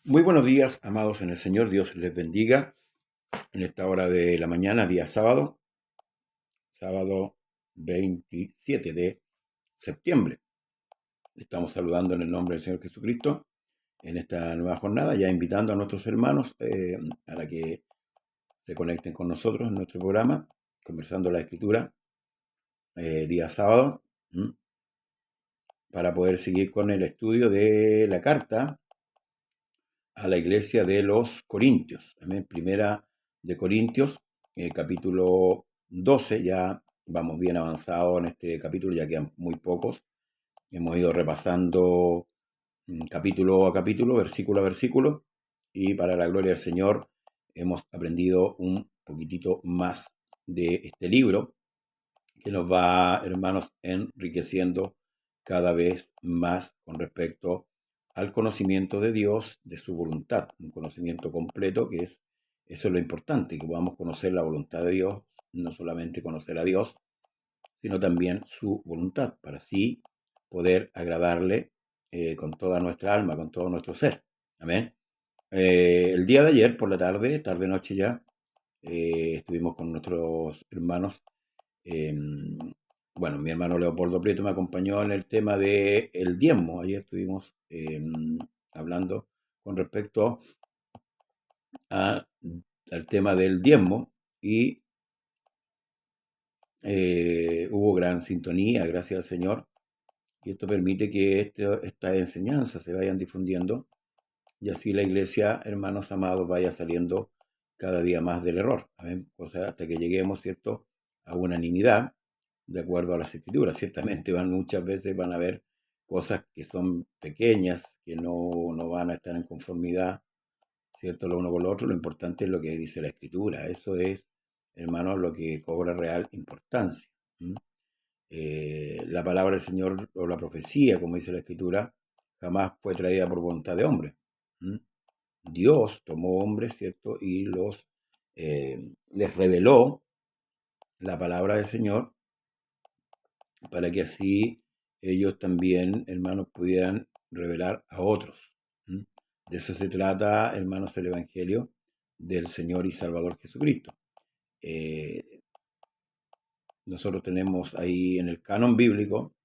Muy buenos días, amados en el Señor. Dios les bendiga en esta hora de la mañana, día sábado 27 de septiembre. Estamos saludando en el nombre del Señor Jesucristo en esta nueva jornada, ya invitando a nuestros hermanos para que se conecten con nosotros en nuestro programa, conversando la Escritura, día sábado, para poder seguir con el estudio de la carta a la iglesia de los Corintios. Amén. Primera de Corintios, capítulo 12. Ya vamos bien avanzados en este capítulo, ya quedan muy pocos. Hemos ido repasando capítulo a capítulo, versículo a versículo, y para la gloria del Señor hemos aprendido un poquitito más de este libro que nos va, hermanos, enriqueciendo cada vez más con respecto al conocimiento de Dios, de su voluntad, un conocimiento completo eso es lo importante, que podamos conocer la voluntad de Dios, no solamente conocer a Dios, sino también su voluntad, para así poder agradarle con toda nuestra alma, con todo nuestro ser. Amén. El día de ayer, por la tarde, tarde-noche ya, estuvimos con nuestros hermanos. Bueno, mi hermano Leopoldo Prieto me acompañó en el tema de el diezmo. Ayer estuvimos hablando con respecto a- al tema del diezmo y hubo gran sintonía, gracias al Señor, y esto permite que estas enseñanzas se vayan difundiendo y así la iglesia, hermanos amados, vaya saliendo cada día más del error. Amén. O sea, hasta que lleguemos, ¿cierto?, a unanimidad de acuerdo a las escrituras. Ciertamente muchas veces van a haber cosas que son pequeñas, que no van a estar en conformidad, ¿cierto?, lo uno con lo otro. Lo importante es lo que dice la escritura. Eso es, hermanos, lo que cobra real importancia. ¿Mm? La palabra del Señor o la profecía, como dice la escritura, jamás fue traída por voluntad de hombre. ¿Mm? Dios tomó hombres, ¿cierto? Y les reveló la palabra del Señor para que así ellos también, hermanos, pudieran revelar a otros. ¿Mm? De eso se trata, hermanos, el Evangelio del Señor y Salvador Jesucristo. Eh, Nosotros tenemos ahí en el canon bíblico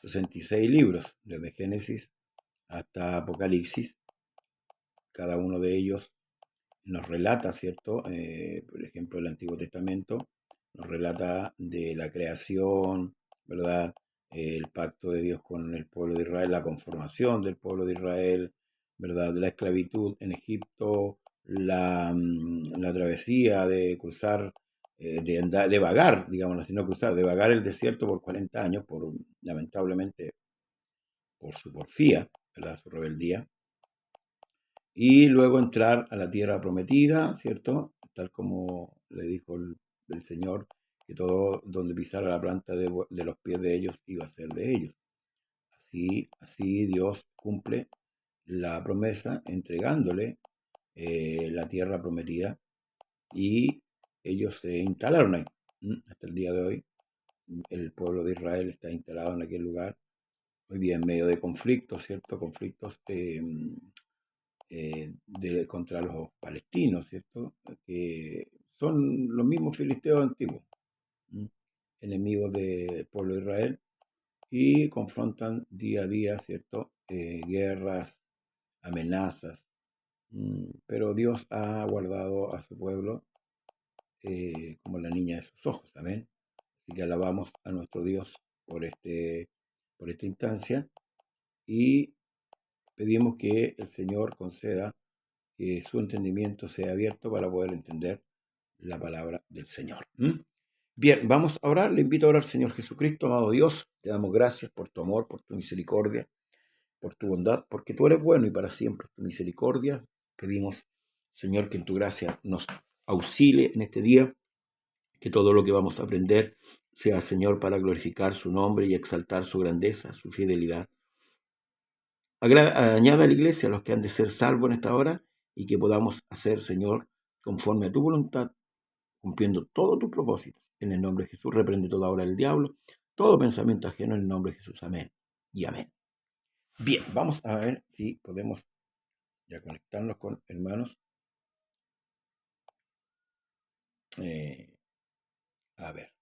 66 libros, desde Génesis hasta Apocalipsis. Cada uno de ellos nos relata, ¿cierto? Por ejemplo, el Antiguo Testamento nos relata de la creación, ¿verdad? El pacto de Dios con el pueblo de Israel, la conformación del pueblo de Israel, ¿verdad? De la esclavitud en Egipto, la travesía de cruzar, de vagar, digamos así, no cruzar, de vagar el desierto por 40 años, lamentablemente, por su porfía, ¿verdad? Su rebeldía y luego entrar a la tierra prometida, ¿cierto? Tal como le dijo el Señor, que todo donde pisara la planta de los pies de ellos iba a ser de ellos. Así Dios cumple la promesa entregándole la tierra prometida y ellos se instalaron ahí. Hasta el día de hoy, el pueblo de Israel está instalado en aquel lugar, muy bien, en medio de conflictos, ¿cierto? Conflictos contra los palestinos, ¿cierto? Que son los mismos filisteos antiguos, ¿m? Enemigos del pueblo de Israel, y confrontan día a día, ¿cierto? Guerras, amenazas, pero Dios ha guardado a su pueblo como la niña de sus ojos, amén. Así que alabamos a nuestro Dios por esta instancia y pedimos que el Señor conceda que su entendimiento sea abierto para poder entender la palabra del Señor. Bien, vamos a orar. Le invito a orar, Señor Jesucristo, amado Dios. Te damos gracias por tu amor, por tu misericordia, por tu bondad, porque tú eres bueno y para siempre es tu misericordia. Pedimos, Señor, que en tu gracia nos auxilie en este día, que todo lo que vamos a aprender sea, Señor, para glorificar su nombre y exaltar su grandeza, su fidelidad. Añada a la iglesia a los que han de ser salvos en esta hora y que podamos hacer, Señor, conforme a tu voluntad, cumpliendo todos tus propósitos. En el nombre de Jesús, reprende toda obra del diablo, todo pensamiento ajeno en el nombre de Jesús. Amén y amén. Bien, vamos a ver si podemos ya conectarnos con hermanos. A ver.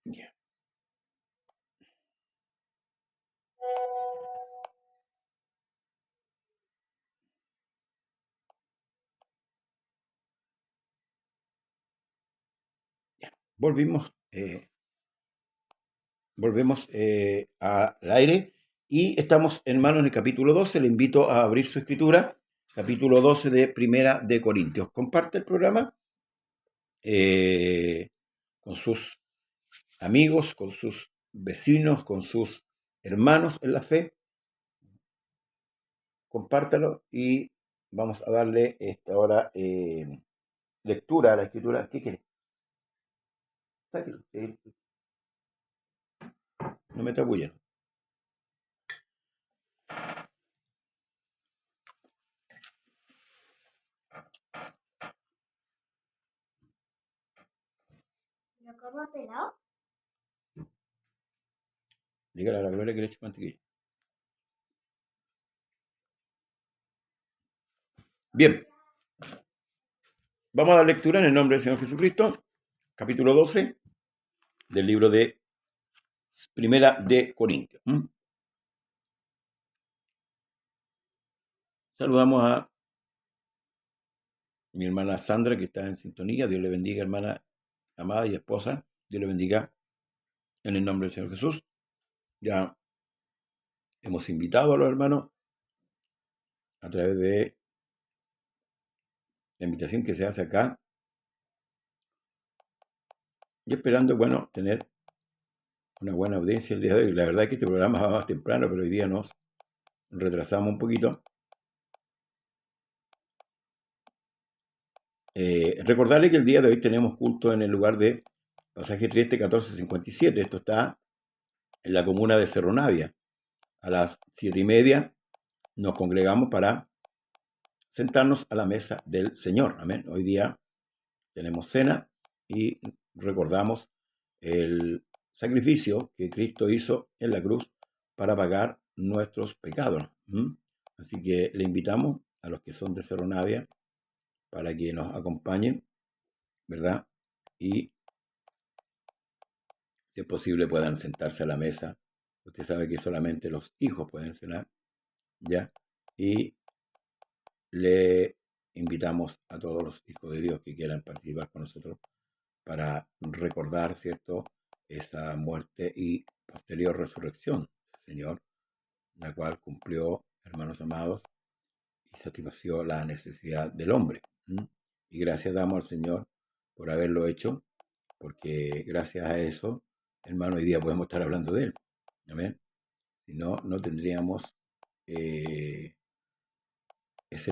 Ya. Ya. Volvemos al aire y estamos, hermanos, en el capítulo 12. Le invito a abrir su escritura, capítulo 12 de Primera de Corintios. Comparte el programa con sus amigos, con sus vecinos, con sus hermanos en la fe. Compártalo y vamos a darle esta hora lectura a la escritura. ¿Qué quiere? Sáquelo. No me trabullen. ¿Lo como pelado? Dígale a la Gloria que le eche mantequilla. Bien, vamos a dar lectura en el nombre del Señor Jesucristo, capítulo 12 del libro de Primera de Corintios. Saludamos a mi hermana Sandra, que está en sintonía. Dios le bendiga, hermana amada y esposa. Dios le bendiga en el nombre del Señor Jesús. Ya hemos invitado a los hermanos a través de la invitación que se hace acá. Y esperando, bueno, tener una buena audiencia el día de hoy. La verdad es que este programa va más temprano, pero hoy día nos retrasamos un poquito. Recordarle que el día de hoy tenemos culto en el lugar de Pasaje Trieste 1457. Esto está en la comuna de Cerro Navia. A las 7:30 nos congregamos para sentarnos a la mesa del Señor. Amén. Hoy día tenemos cena y recordamos el sacrificio que Cristo hizo en la cruz para pagar nuestros pecados. Así que le invitamos a los que son de Cerro Navia para que nos acompañen, ¿verdad? Y si es posible puedan sentarse a la mesa. Usted sabe que solamente los hijos pueden cenar, ¿ya? Y le invitamos a todos los hijos de Dios que quieran participar con nosotros para recordar, ¿cierto?, esa muerte y posterior resurrección del Señor, la cual cumplió, hermanos amados, y satisfació la necesidad del hombre. Y gracias damos al Señor por haberlo hecho, porque gracias a eso, hermano, hoy día podemos estar hablando de Él. Amén. Si no, no tendríamos ese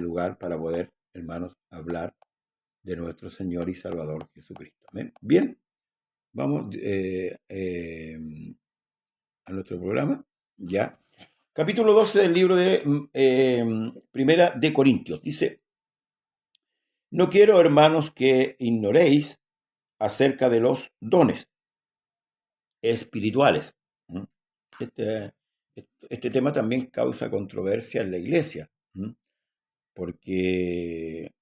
lugar para poder, hermanos, hablar de nuestro Señor y Salvador Jesucristo. Amén. Bien, vamos a nuestro programa. Ya. Capítulo 12 del libro de Primera de Corintios. Dice: no quiero, hermanos, que ignoréis acerca de los dones espirituales. Este tema también causa controversia en la iglesia, porque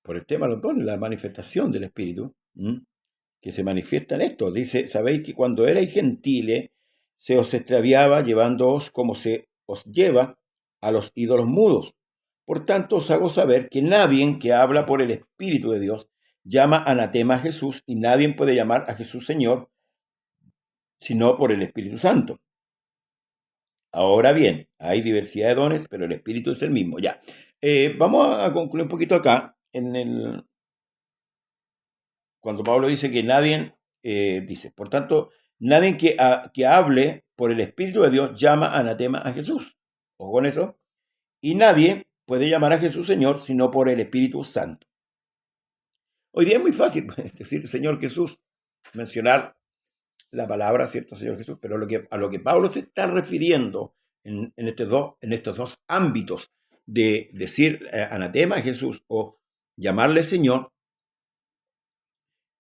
por el tema de los dones, la manifestación del Espíritu, que se manifiesta en esto. Dice: sabéis que cuando erais gentiles se os extraviaba llevándoos como se os lleva a los ídolos mudos. Por tanto os hago saber que nadie que habla por el Espíritu de Dios llama anatema a Jesús, y nadie puede llamar a Jesús Señor sino por el Espíritu Santo. Ahora bien, hay diversidad de dones, pero el Espíritu es el mismo. Ya. Vamos a concluir un poquito acá cuando Pablo dice que nadie, dice, por tanto, nadie que hable por el Espíritu de Dios llama anatema a Jesús. Ojo con eso. Y nadie puede llamar a Jesús Señor sino por el Espíritu Santo. Hoy día es muy fácil decir Señor Jesús, mencionar la palabra, ¿cierto, Señor Jesús? Pero a lo que Pablo se está refiriendo en estos dos ámbitos de decir anatema a Jesús o llamarle Señor,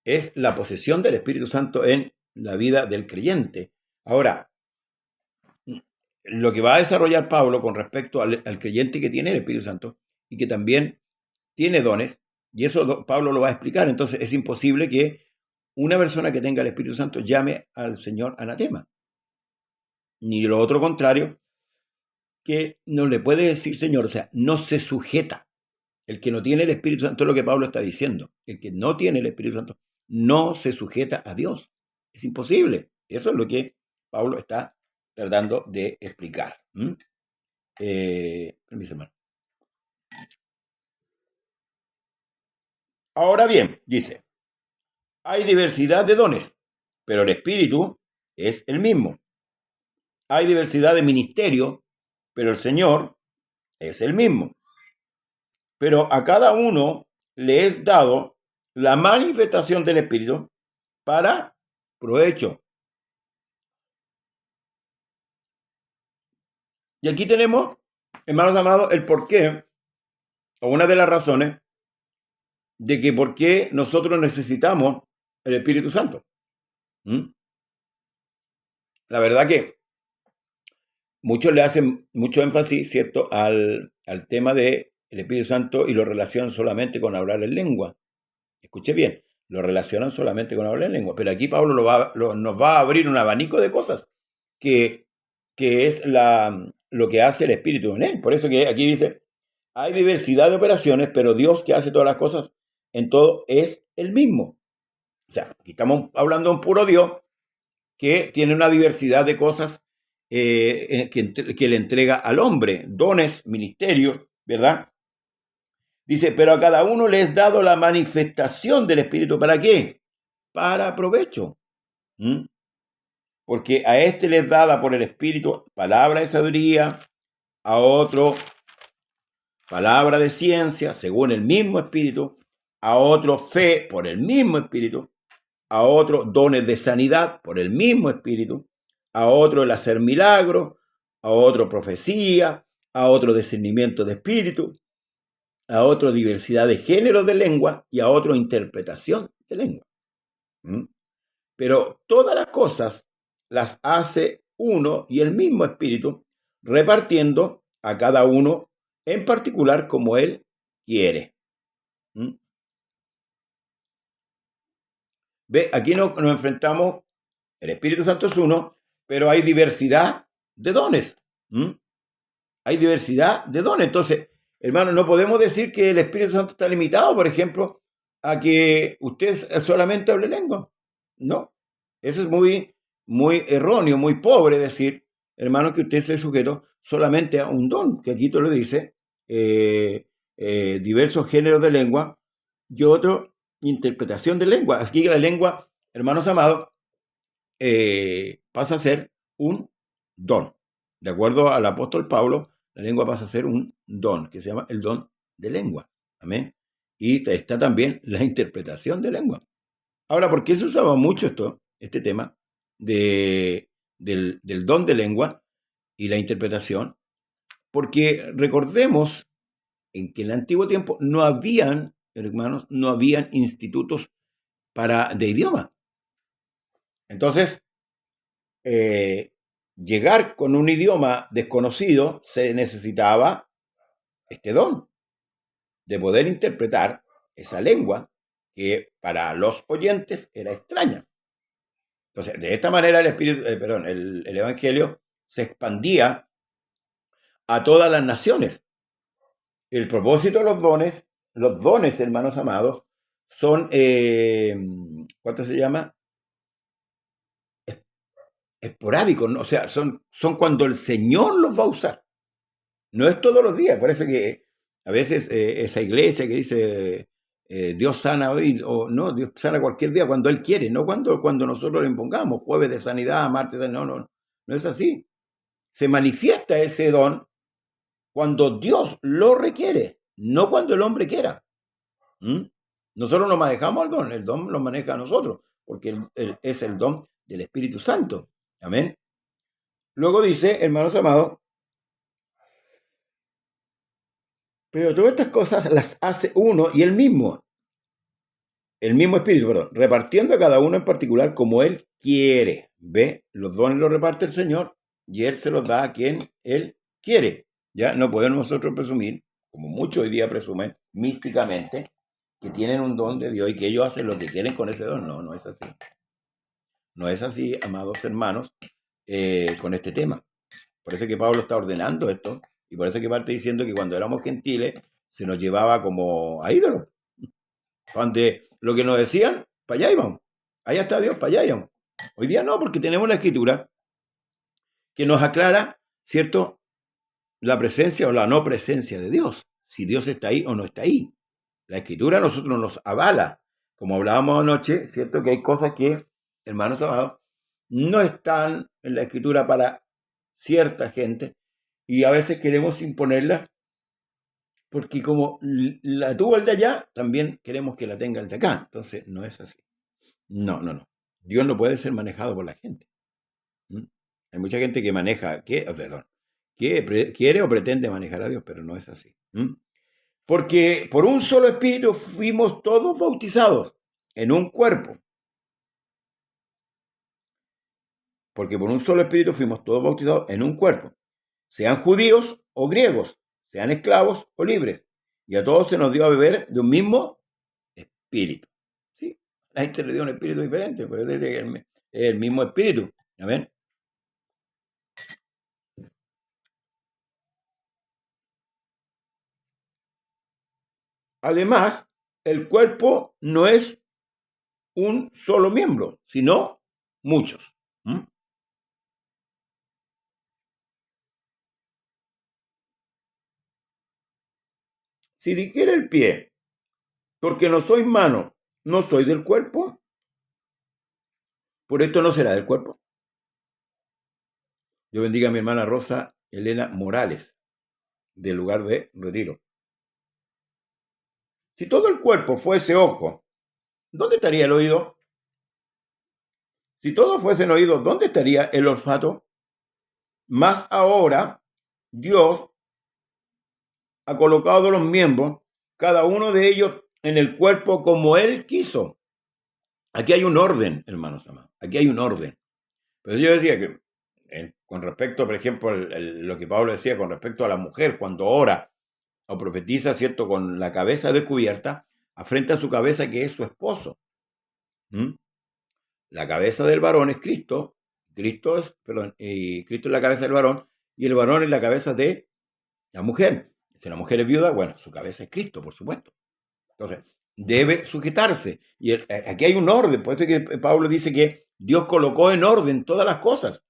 es la posesión del Espíritu Santo en la vida del creyente. Ahora, lo que va a desarrollar Pablo con respecto al creyente que tiene el Espíritu Santo y que también tiene dones, y eso Pablo lo va a explicar. Entonces es imposible que una persona que tenga el Espíritu Santo llame al Señor anatema, ni lo otro contrario, que no le puede decir Señor, o sea, no se sujeta. El que no tiene el Espíritu Santo es lo que Pablo está diciendo. El que no tiene el Espíritu Santo no se sujeta a Dios. Es imposible. Eso es lo que Pablo está tratando de explicar. Permiso, hermano. Ahora bien, dice, hay diversidad de dones, pero el Espíritu es el mismo. Hay diversidad de ministerios, pero el Señor es el mismo. Pero a cada uno le es dado la manifestación del Espíritu para provecho. Y aquí tenemos, hermanos amados, el porqué, o una de las razones de que por qué nosotros necesitamos el Espíritu Santo. La verdad que muchos le hacen mucho énfasis, ¿cierto?, al tema del Espíritu Santo y lo relacionan solamente con hablar en lengua. Escuche bien, lo relacionan solamente con hablar en lengua. Pero aquí Pablo nos va a abrir un abanico de cosas que es lo que hace el Espíritu en él. Por eso que aquí dice, hay diversidad de operaciones, pero Dios que hace todas las cosas en todo es el mismo. O sea, aquí estamos hablando de un puro Dios que tiene una diversidad de cosas que le entrega al hombre, dones, ministerios, ¿verdad? Dice, pero a cada uno le es dado la manifestación del Espíritu. ¿Para qué? Para provecho. Porque a este le es dada por el Espíritu palabra de sabiduría, a otro palabra de ciencia, según el mismo Espíritu, a otro fe por el mismo Espíritu, a otro dones de sanidad por el mismo Espíritu, a otro el hacer milagros, a otro profecía, a otro discernimiento de espíritu, a otro diversidad de géneros de lengua y a otro interpretación de lengua. Pero todas las cosas las hace uno y el mismo Espíritu, repartiendo a cada uno en particular como Él quiere. Ve, aquí nos enfrentamos, el Espíritu Santo es uno, pero hay diversidad de dones. Hay diversidad de dones. Entonces, hermano, no podemos decir que el Espíritu Santo está limitado, por ejemplo, a que usted solamente hable lengua. No, eso es muy, muy erróneo, muy pobre decir, hermano, que usted esté sujeto solamente a un don, que aquí te lo dice, diversos géneros de lengua y otro, interpretación de lengua. Así que la lengua, hermanos amados, pasa a ser un don. De acuerdo al apóstol Pablo, la lengua pasa a ser un don, que se llama el don de lengua. Amén. Y está también la interpretación de lengua. Ahora, ¿por qué se usaba mucho este tema del don de lengua y la interpretación? Porque recordemos en que en el antiguo tiempo no habían, hermanos, no habían institutos de idioma. Entonces, llegar con un idioma desconocido se necesitaba este don de poder interpretar esa lengua que para los oyentes era extraña. Entonces, de esta manera el Evangelio se expandía a todas las naciones. El propósito de los dones, hermanos amados, son, ¿cuánto se llama? Esporádicos, ¿no? O sea, son cuando el Señor los va a usar. No es todos los días. Parece que a veces esa iglesia que dice Dios sana hoy, o no, Dios sana cualquier día cuando Él quiere, no cuando nosotros le impongamos, jueves de sanidad, martes de no es así. Se manifiesta ese don cuando Dios lo requiere, no cuando el hombre quiera. Nosotros no manejamos el don lo maneja a nosotros, porque es el don del Espíritu Santo. Amén. Luego dice, hermanos amados, pero todas estas cosas las hace uno y el mismo Espíritu, perdón, repartiendo a cada uno en particular como Él quiere. ¿Ve? Los dones los reparte el Señor y Él se los da a quien Él quiere. Ya no podemos nosotros presumir, como muchos hoy día presumen, místicamente, que tienen un don de Dios y que ellos hacen lo que quieren con ese don. No, no es así. No es así, amados hermanos, con este tema. Por eso es que Pablo está ordenando esto y por eso es que parte diciendo que cuando éramos gentiles se nos llevaba como a ídolos. Donde lo que nos decían, para allá íbamos. Allá está Dios, para allá íbamos. Hoy día no, porque tenemos la Escritura que nos aclara, ¿cierto?, la presencia o la no presencia de Dios. Si Dios está ahí o no está ahí. La Escritura a nosotros nos avala. Como hablábamos anoche, ¿cierto?, que hay cosas que, hermanos amados, no están en la Escritura para cierta gente y a veces queremos imponerlas porque como la tuvo el de allá, también queremos que la tenga el de acá. Entonces, no es así. No, no, no. Dios no puede ser manejado por la gente. ¿Mm? Hay mucha gente que maneja, que quiere o pretende manejar a Dios, pero no es así. ¿Mm? Porque por un solo espíritu fuimos todos bautizados en un cuerpo. Porque por un solo espíritu fuimos todos bautizados en un cuerpo. Sean judíos o griegos, sean esclavos o libres. Y a todos se nos dio a beber de un mismo espíritu. ¿Sí? La gente le dio un espíritu diferente, pero es el mismo espíritu. ¿Amén? Además, el cuerpo no es un solo miembro, sino muchos. ¿Mm? Si dijera el pie, porque no soy mano, no soy del cuerpo, por esto no será del cuerpo. Dios bendiga a mi hermana Rosa Elena Morales, del lugar de Retiro. Si todo el cuerpo fuese ojo, ¿dónde estaría el oído? Si todos fuesen oídos, ¿dónde estaría el olfato? Más ahora, Dios ha colocado los miembros, cada uno de ellos en el cuerpo como Él quiso. Aquí hay un orden, hermanos amados. Aquí hay un orden. Pero yo decía que, con respecto, por ejemplo, lo que Pablo decía con respecto a la mujer, cuando ora o profetiza, ¿cierto?, con la cabeza descubierta, frente a su cabeza que es su esposo. ¿Mm? La cabeza del varón es Cristo. Cristo es la cabeza del varón y el varón es la cabeza de la mujer. Si la mujer es viuda, bueno, su cabeza es Cristo, por supuesto. Entonces, debe sujetarse. Y aquí hay un orden. Por eso es que Pablo dice que Dios colocó en orden todas las cosas.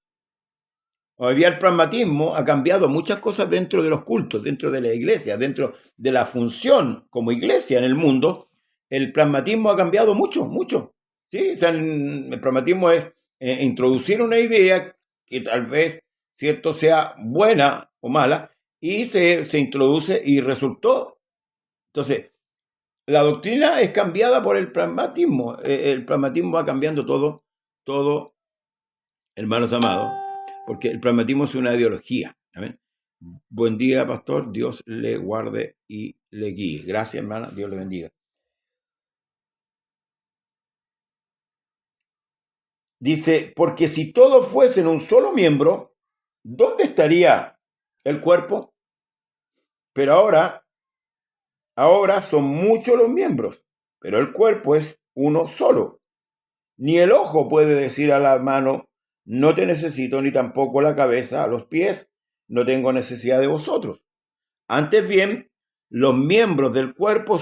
Hoy día el pragmatismo ha cambiado muchas cosas dentro de los cultos, dentro de la iglesia, dentro de la función como iglesia en el mundo. El pragmatismo ha cambiado mucho, mucho. ¿Sí? O sea, el pragmatismo es introducir una idea que tal vez, ¿cierto?, sea buena o mala, y se introduce y resultó. Entonces, la doctrina es cambiada por el pragmatismo. El pragmatismo va cambiando todo, hermanos amados, porque el pragmatismo es una ideología. ¿Amén? Buen día, pastor. Dios le guarde y le guíe. Gracias, hermana. Dios le bendiga. Dice, porque si todos fuesen un solo miembro, ¿dónde estaría el cuerpo? Pero ahora son muchos los miembros, pero el cuerpo es uno solo. Ni el ojo puede decir a la mano, no te necesito, ni tampoco la cabeza a los pies, no tengo necesidad de vosotros. Antes bien, los miembros del cuerpo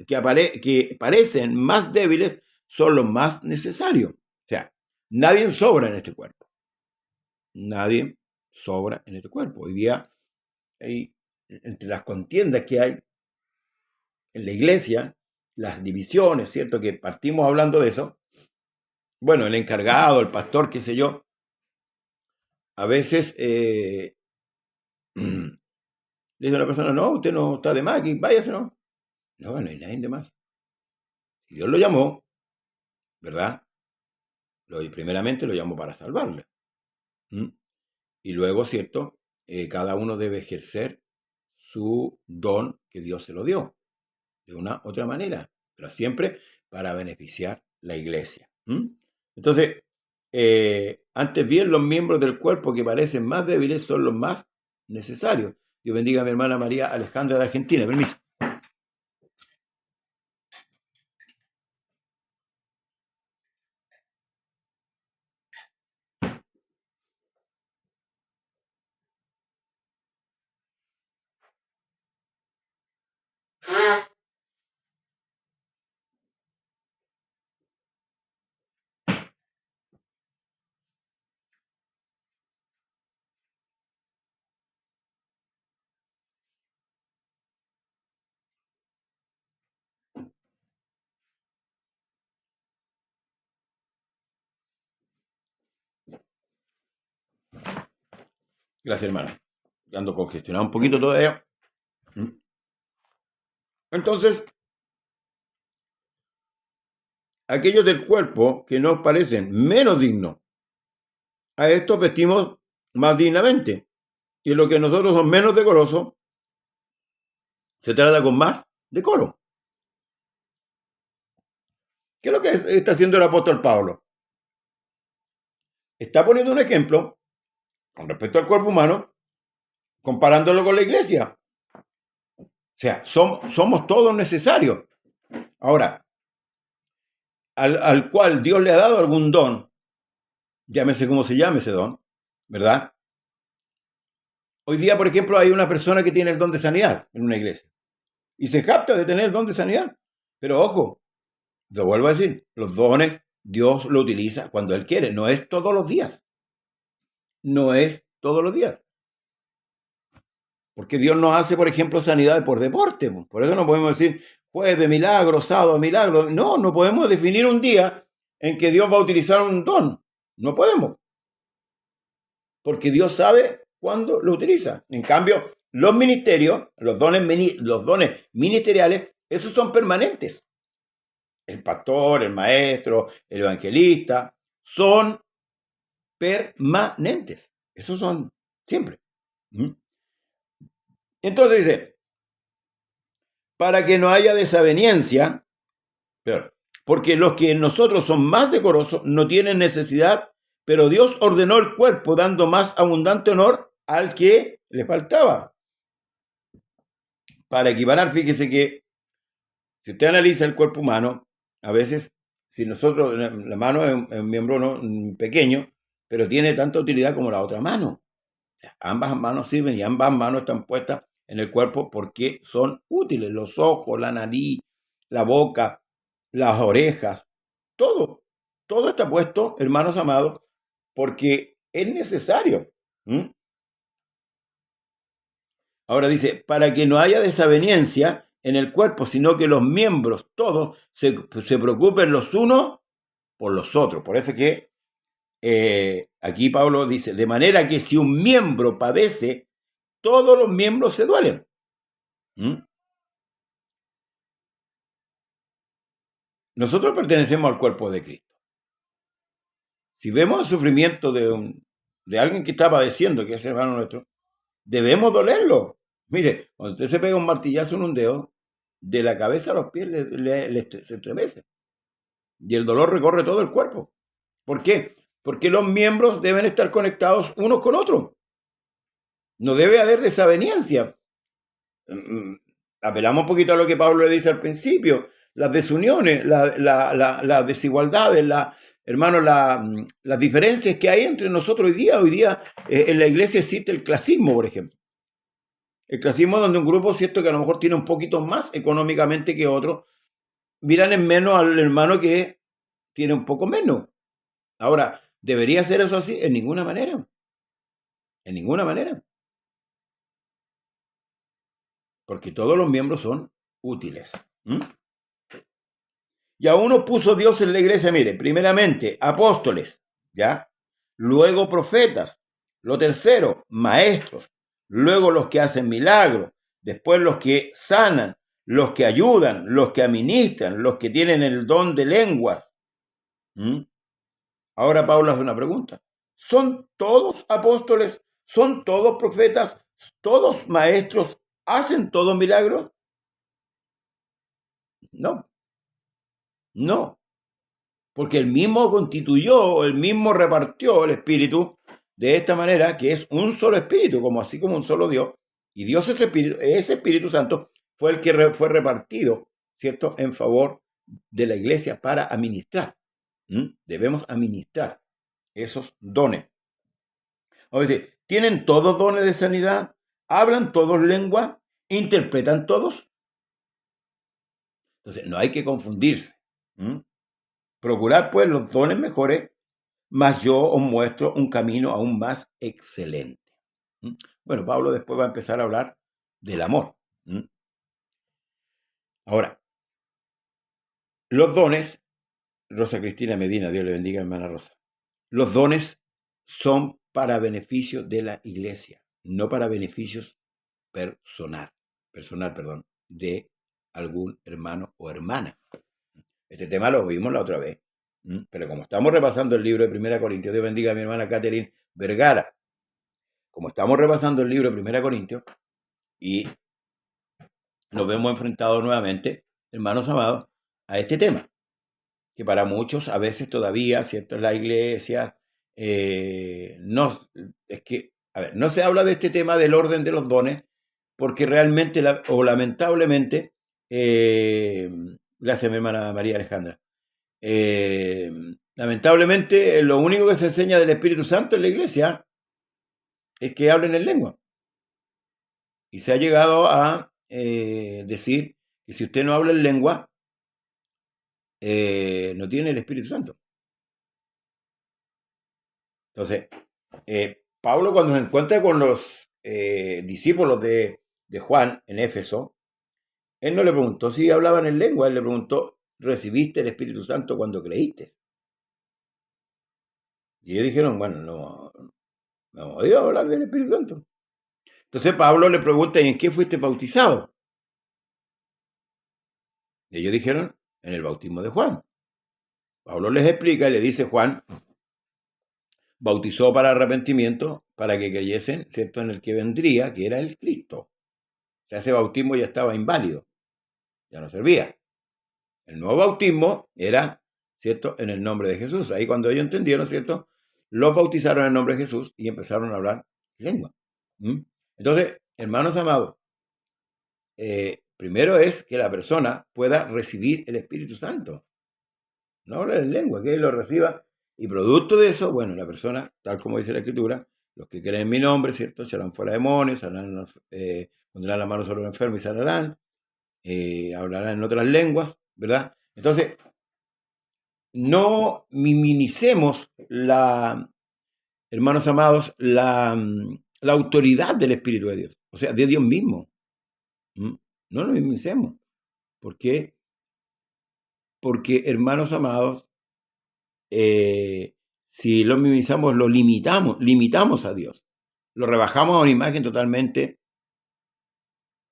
que parecen más débiles son los más necesarios. O sea, nadie sobra en este cuerpo. Nadie sobra en este cuerpo. Hoy día, entre las contiendas que hay en la iglesia, las divisiones, ¿cierto? Que partimos hablando de eso. Bueno, el encargado, el pastor, qué sé yo, a veces le dice a la persona, no, usted no está de más aquí, váyase, ¿no? No hay nadie de más. Si Dios lo llamó, ¿verdad? Primeramente lo llamó para salvarle. Y luego, ¿cierto? Cada uno debe ejercer su don que Dios se lo dio, de una otra manera, pero siempre para beneficiar la iglesia. Entonces, antes bien, los miembros del cuerpo que parecen más débiles son los más necesarios. Dios bendiga a mi hermana María Alejandra de Argentina. Permiso. Gracias, hermana. Ando congestionado un poquito todavía. Entonces, aquellos del cuerpo que nos parecen menos dignos, a estos vestimos más dignamente. Y lo que nosotros son menos decorosos, se trata con más decoro. ¿Qué es lo que está haciendo el apóstol Pablo? Está poniendo un ejemplo con respecto al cuerpo humano, comparándolo con la iglesia. O sea, somos todos necesarios. Ahora, al cual Dios le ha dado algún don, llámese como se llame ese don, ¿verdad? Hoy día, por ejemplo, hay una persona que tiene el don de sanidad en una iglesia y se jacta de tener el don de sanidad. Pero ojo, lo vuelvo a decir, los dones Dios lo utiliza cuando Él quiere, no es todos los días. No es todos los días. Porque Dios no hace, por ejemplo, sanidad por deporte. Por eso no podemos decir jueves de milagro, sábado de milagro. No podemos definir un día en que Dios va a utilizar un don. No podemos. Porque Dios sabe cuándo lo utiliza. En cambio, los ministerios, los dones ministeriales, esos son permanentes. El pastor, el maestro, el evangelista, son permanentes. Esos son siempre. Entonces dice, para que no haya desaveniencia, porque los que en nosotros son más decorosos no tienen necesidad, pero Dios ordenó el cuerpo dando más abundante honor al que le faltaba. Para equiparar, fíjese que si usted analiza el cuerpo humano, a veces, si nosotros, la mano es un miembro pequeño, pero tiene tanta utilidad como la otra mano. O sea, ambas manos sirven y ambas manos están puestas en el cuerpo porque son útiles. Los ojos, la nariz, la boca, las orejas, todo está puesto, hermanos amados, porque es necesario. Ahora dice, para que no haya desaveniencia en el cuerpo, sino que los miembros todos se preocupen los unos por los otros. Por eso que aquí Pablo dice, de manera que si un miembro padece, todos los miembros se duelen. Nosotros pertenecemos al cuerpo de Cristo. Si vemos el sufrimiento de alguien que está padeciendo, que es hermano nuestro, debemos dolerlo. Mire, cuando usted se pega un martillazo en un dedo, de la cabeza a los pies se estremece. Y el dolor recorre todo el cuerpo. ¿Por qué? Porque los miembros deben estar conectados unos con otros. No debe haber desaveniencia. Apelamos un poquito a lo que Pablo le dice al principio. Las desuniones, las desigualdades, hermanos, las diferencias que hay entre nosotros hoy día. Hoy día en la iglesia existe el clasismo, por ejemplo. El clasismo es donde un grupo, cierto, que a lo mejor tiene un poquito más económicamente que otro, miran en menos al hermano que tiene un poco menos. Ahora, ¿debería ser eso así? En ninguna manera. En ninguna manera. Porque todos los miembros son útiles. Y a uno puso Dios en la iglesia, mire, primeramente apóstoles, ¿ya? Luego profetas. Lo tercero, maestros. Luego los que hacen milagros. Después los que sanan, los que ayudan, los que administran, los que tienen el don de lenguas. Ahora Pablo hace una pregunta. ¿Son todos apóstoles? ¿Son todos profetas? ¿Todos maestros? ¿Hacen todo milagro? No, no. Porque él mismo constituyó, él mismo repartió el Espíritu de esta manera, que es un solo Espíritu, como así como un solo Dios. Y Dios ese Espíritu Santo fue el que fue repartido, ¿cierto?, en favor de la iglesia para administrar. Debemos administrar esos dones. O decir, ¿tienen todos dones de sanidad? ¿Hablan todos lengua? ¿Interpretan todos? Entonces, no hay que confundirse. Procurar, pues, los dones mejores, mas yo os muestro un camino aún más excelente. Bueno, Pablo después va a empezar a hablar del amor. Ahora, los dones, Rosa Cristina Medina, Dios le bendiga, hermana Rosa, los dones son para beneficio de la iglesia, no para beneficios personal, de algún hermano o hermana. Este tema lo vimos la otra vez. Pero como estamos repasando el libro de 1 Corintios, Dios bendiga a mi hermana Catherine Vergara, como estamos repasando el libro de 1 Corintios y nos vemos enfrentados nuevamente, hermanos amados, a este tema, que para muchos a veces todavía, ¿cierto?, en la iglesia, no se habla de este tema del orden de los dones, porque realmente o lamentablemente, gracias mi hermana María Alejandra, lamentablemente lo único que se enseña del Espíritu Santo en la iglesia es que hablen en lengua. Y se ha llegado a decir que si usted no habla en lengua, no tiene el Espíritu Santo. Entonces, Pablo cuando se encuentra con los discípulos de Juan en Éfeso, él no le preguntó si hablaban en lengua, él le preguntó, ¿recibiste el Espíritu Santo cuando creíste? Y ellos dijeron, bueno, no oído hablar del Espíritu Santo. Entonces Pablo le pregunta, ¿y en qué fuiste bautizado? Y ellos dijeron, en el bautismo de Juan. Pablo les explica y le dice, Juan bautizó para arrepentimiento, para que creyesen, ¿cierto?, en el que vendría, que era el Cristo. O sea, ese bautismo ya estaba inválido, ya no servía. El nuevo bautismo era, ¿cierto?, en el nombre de Jesús. Ahí cuando ellos entendieron, ¿cierto?, los bautizaron en el nombre de Jesús y empezaron a hablar lengua. Entonces, hermanos amados, primero es que la persona pueda recibir el Espíritu Santo. No hablar en lengua, que él lo reciba. Y producto de eso, bueno, la persona, tal como dice la Escritura, los que creen en mi nombre, ¿cierto?, echarán fuera demonios, pondrán la mano sobre los enfermos y sanarán, hablarán en otras lenguas, ¿verdad? Entonces, no minimicemos hermanos amados, la autoridad del Espíritu de Dios, o sea, de Dios mismo. No lo minimicemos. ¿Por qué? Porque, hermanos amados, si lo minimizamos, lo limitamos a Dios. Lo rebajamos a una imagen totalmente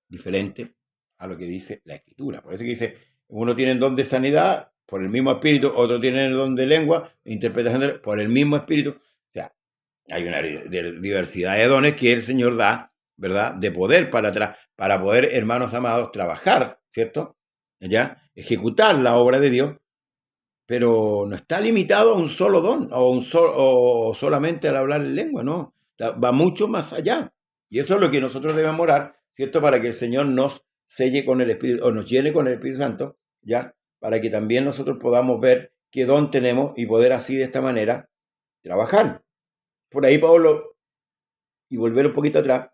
diferente a lo que dice la Escritura. Por eso que dice, uno tiene el don de sanidad por el mismo Espíritu, otro tiene el don de lengua, interpretación por el mismo Espíritu. O sea, hay una diversidad de dones que el Señor da, ¿verdad?, de poder para poder, hermanos amados, trabajar, ¿cierto?, ¿ya?, ejecutar la obra de Dios, pero no está limitado a un solo don o solamente al hablar en lengua, no, va mucho más allá. Y eso es lo que nosotros debemos orar, ¿cierto?, para que el Señor nos selle con el Espíritu, o nos llene con el Espíritu Santo, ¿ya?, para que también nosotros podamos ver qué don tenemos y poder así de esta manera trabajar. Por ahí Pablo, y volver un poquito atrás,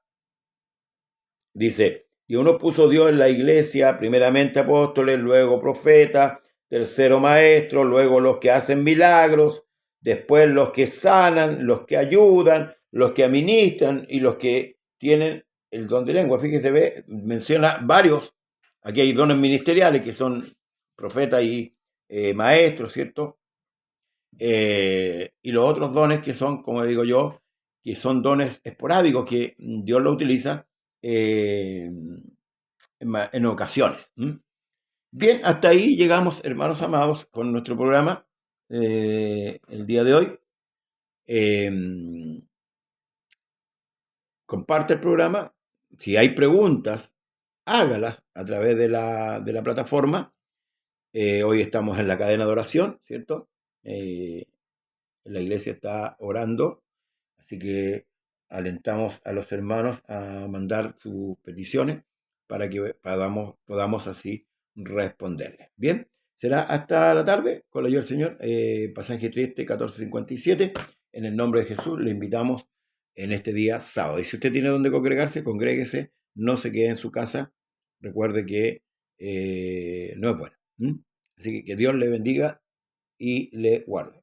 dice, y uno puso Dios en la iglesia, primeramente apóstoles, luego profetas, tercero maestros, luego los que hacen milagros, después los que sanan, los que ayudan, los que administran y los que tienen el don de lengua. Fíjese, menciona varios. Aquí hay dones ministeriales que son profetas y maestros, ¿cierto? Y los otros dones que son, como digo yo, que son dones esporádicos que Dios lo utiliza en ocasiones. Bien, hasta ahí llegamos, hermanos amados, con nuestro programa. el día de hoy. Comparte el programa. Si hay preguntas, hágalas a través de la plataforma. Hoy estamos en la cadena de oración, ¿cierto? La iglesia está orando, así que alentamos a los hermanos a mandar sus peticiones para que podamos así responderles. Bien, será hasta la tarde con la ayuda del Señor. Pasaje triste 1457. En el nombre de Jesús le invitamos en este día sábado. Y si usted tiene donde congregarse, congréguese, no se quede en su casa. Recuerde que no es bueno. Así que Dios le bendiga y le guarde.